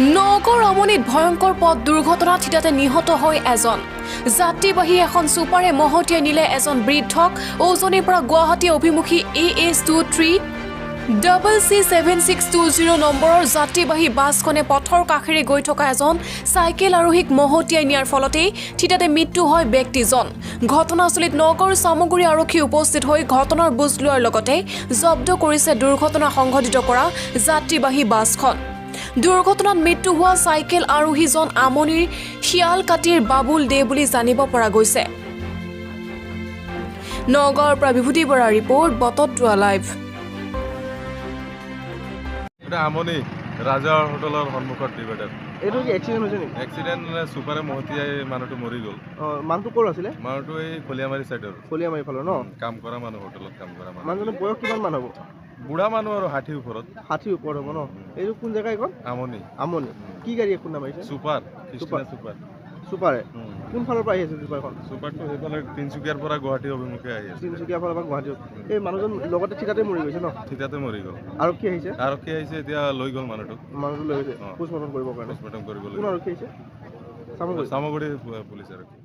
নগৰ আমনিত ভয়ংকৰ পথ দুৰ্ঘটনা থিতাতে নিহত হৈ এজন যাত্ৰীবাহী এখন ছুপাৰে মহতিয়াই নিলে এজন বৃদ্ধক উজনিৰ পৰা গুৱাহাটী অভিমুখী AS23CC7620 নম্বৰৰ যাত্ৰীবাহী বাছখনে পথৰ কাষেৰে গৈ থকা এজন চাইকেল আৰোহীক মহতিয়াই নিয়াৰ ফলতেই থিতাতে মৃত্যু হয় ব্যক্তিজন। ঘটনাস্থলীত নগৰ চামগুৰি আৰক্ষী উপস্থিত হৈ ঘটনাৰ বুজ লোৱাৰ লগতে জব্দ কৰিছে দুৰ্ঘটনা সংঘটিত কৰা যাত্ৰীবাহী বাছখন। দুৰ্ঘটনাত মৃত্যু হোৱা চাইকেল আৰোহীজন আমনিৰ শিয়ালকাটিৰ বাবুল দে বুলি জানিব পৰা গৈছে। নগৰৰ পৰা বিভূতি বৰা ৰিপৰ্ট বটদ্ৰোৱা লাইভ। আমনি ৰাজা হোটেলৰ সন্মুখত ডিভাইডাৰ। এইটো কি এক্সিডেণ্ট হৈছে নেকি? এক্সিডেণ্ট ছুপাৰে মহতিয়াই মানুহটো মৰি গ'ল। মানুহটো ক'ৰ আছিলে? মানুহটো এই কলিয়ামাৰী চাইডৰ। কলিয়ামাৰী ফালৰ ন? কাম কৰা মানুহ, হোটেলত কাম কৰা মানুহ। মানুহজনৰ বয়স কিমান মান হ'ব? বুঢ়া মানুহ আৰু 60 ওপৰত। 60 ওপৰত হ'ব ন? এইটো কোন জেগা এইখন? আমনি। আমনি। কি গাড়ী এখন নাম আহিছে? Super, Krishna super. ছুপাৰে? কোন ফালৰ পৰা আহি আছে ছুপাৰখন? ছুপাৰটো সেইফালে তিনিচুকীয়াৰ পৰা গুৱাহাটী অভিমুখে আহি আছে। তিনিচুকীয়াৰ ফালৰ পৰা গুৱাহাটী। এই মানুহজন লগতে থিতাতে মৰি গৈছে ন? থিতাতে মৰি গ'ল। আৰক্ষী আহিছে? আৰক্ষী আহিছে, এতিয়া লৈ গ'ল মানুহটোক। মানুহটো লৈ গৈছে পোষ্টমৰ্টম কৰিবৰ কাৰণে। পোষ্টমৰ্টম কৰিবলৈ। কোন আৰক্ষী আহিছে? চামগুৰি পুলিচ আৰক্ষী।